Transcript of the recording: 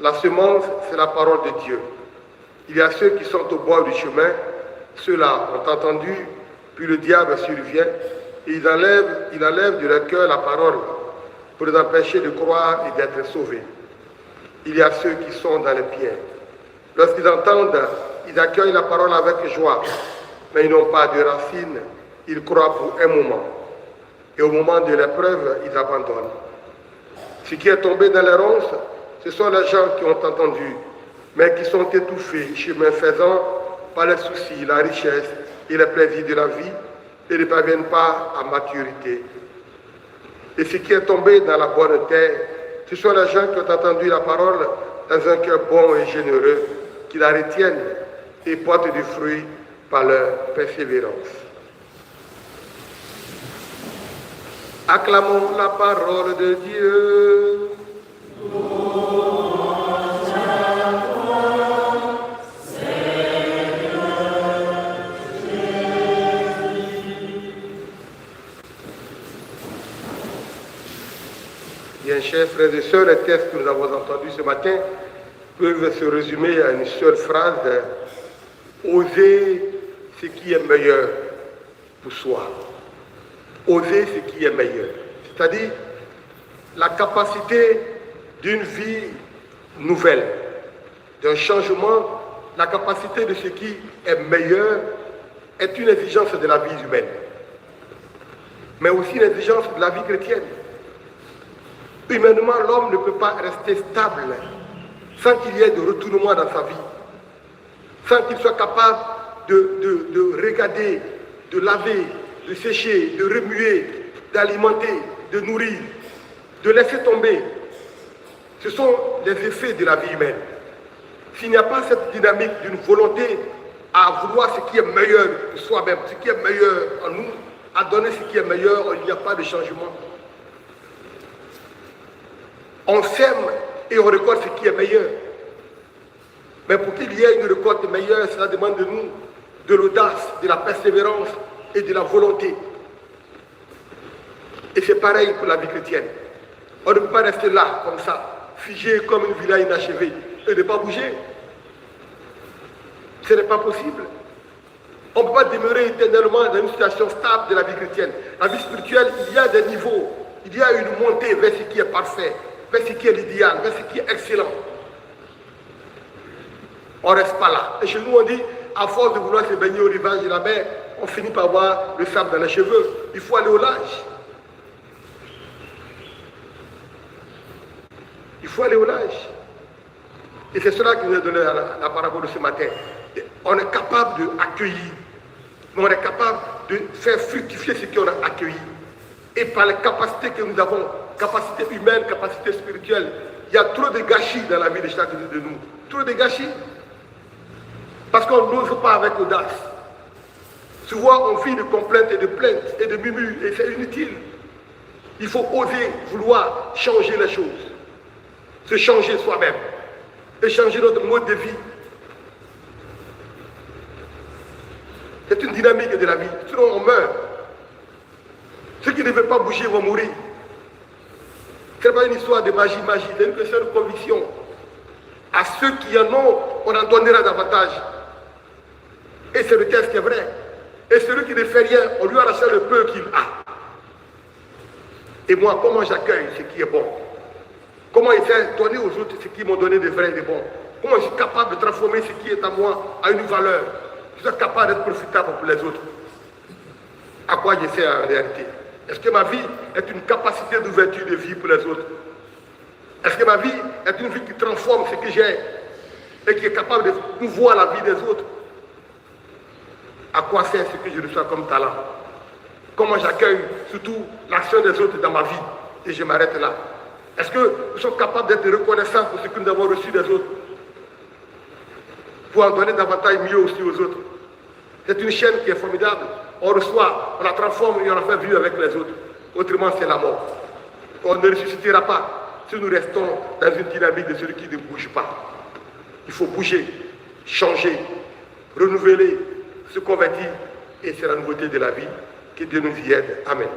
La semence, c'est la parole de Dieu. Il y a ceux qui sont au bord du chemin, ceux-là ont entendu, puis le diable survient, et il enlève de leur cœur la parole pour les empêcher de croire et d'être sauvés. Il y a ceux qui sont dans les pierres. Lorsqu'ils entendent, ils accueillent la parole avec joie, mais ils n'ont pas de racines, ils croient pour un moment. Et au moment de l'épreuve, ils abandonnent. Ce qui est tombé dans les ronces, ce sont les gens qui ont entendu, mais qui sont étouffés, chemin faisant, par les soucis, la richesse et les plaisirs de la vie, et ne parviennent pas à maturité. Et ce qui est tombé dans la bonne terre, ce sont les gens qui ont entendu la parole dans un cœur bon et généreux, qui la retiennent et portent du fruit par leur persévérance. Acclamons la parole de Dieu. Bien, chers frères et sœurs, les textes que nous avons entendus ce matin peuvent se résumer à une seule phrase: oser ce qui est meilleur pour soi. Oser ce qui est meilleur. C'est-à-dire la capacité d'une vie nouvelle, d'un changement, la capacité de ce qui est meilleur est une exigence de la vie humaine, mais aussi une exigence de la vie chrétienne. Humainement, l'homme ne peut pas rester stable sans qu'il y ait de retournement dans sa vie, sans qu'il soit capable de regarder, de laver, de sécher, de remuer, d'alimenter, de nourrir, de laisser tomber. Ce sont les effets de la vie humaine. S'il n'y a pas cette dynamique d'une volonté à vouloir ce qui est meilleur pour soi-même, ce qui est meilleur en nous, à donner ce qui est meilleur, il n'y a pas de changement. On sème et on récolte ce qui est meilleur. Mais pour qu'il y ait une récolte meilleure, cela demande de nous de l'audace, de la persévérance et de la volonté. Et c'est pareil pour la vie chrétienne. On ne peut pas rester là, comme ça, figé comme une villa inachevée, et ne pas bouger. Ce n'est pas possible. On ne peut pas demeurer éternellement dans une situation stable de la vie chrétienne. La vie spirituelle, il y a des niveaux. Il y a une montée vers ce qui est parfait, vers ce qui est l'idéal, vers ce qui est excellent. On ne reste pas là. Et chez nous, on dit, à force de vouloir se baigner au rivage de la mer, on finit par avoir le sable dans les cheveux. Il faut aller au large. Il faut aller au large. Et c'est cela qui nous a donné la parabole de ce matin. On est capable d'accueillir, mais on est capable de faire fructifier ce qu'on a accueilli. Et par les capacités que nous avons, capacité humaine, capacité spirituelle, il y a trop de gâchis dans la vie de chacun de nous. Trop de gâchis. Parce qu'on n'ose pas avec audace. Souvent, on vit de complaintes et de plaintes et de murmures, et c'est inutile. Il faut oser vouloir changer les choses, se changer soi-même, et changer notre mode de vie. C'est une dynamique de la vie, sinon on meurt. Ceux qui ne veulent pas bouger vont mourir. Ce n'est pas une histoire de magie, c'est une question de conviction. À ceux qui en ont, on en donnera davantage. Et c'est le texte qui est vrai. Et celui qui ne fait rien, on lui arrache le peu qu'il a. Et moi, comment j'accueille ce qui est bon? Comment il fait donner aux autres ce qu'ils m'ont donné de vrai et de bon? Comment je suis capable de transformer ce qui est à moi à une valeur? Je suis capable d'être profitable pour les autres. À quoi j'essaie en réalité? Est-ce que ma vie est une capacité d'ouverture de vie pour les autres? Est-ce que ma vie est une vie qui transforme ce que j'ai et qui est capable de mouvoir la vie des autres? À quoi sert ce que je reçois comme talent? Comment j'accueille surtout l'action des autres dans ma vie? Et je m'arrête là. Est-ce que nous sommes capables d'être reconnaissants pour ce que nous avons reçu des autres? Pour en donner davantage mieux aussi aux autres. C'est une chaîne qui est formidable. On reçoit, on la transforme et on la fait vivre avec les autres. Autrement, c'est la mort. On ne ressuscitera pas si nous restons dans une dynamique de celui qui ne bouge pas. Il faut bouger, changer, renouveler, se convertir. Et c'est la nouveauté de la vie. Que Dieu nous y aide. Amen.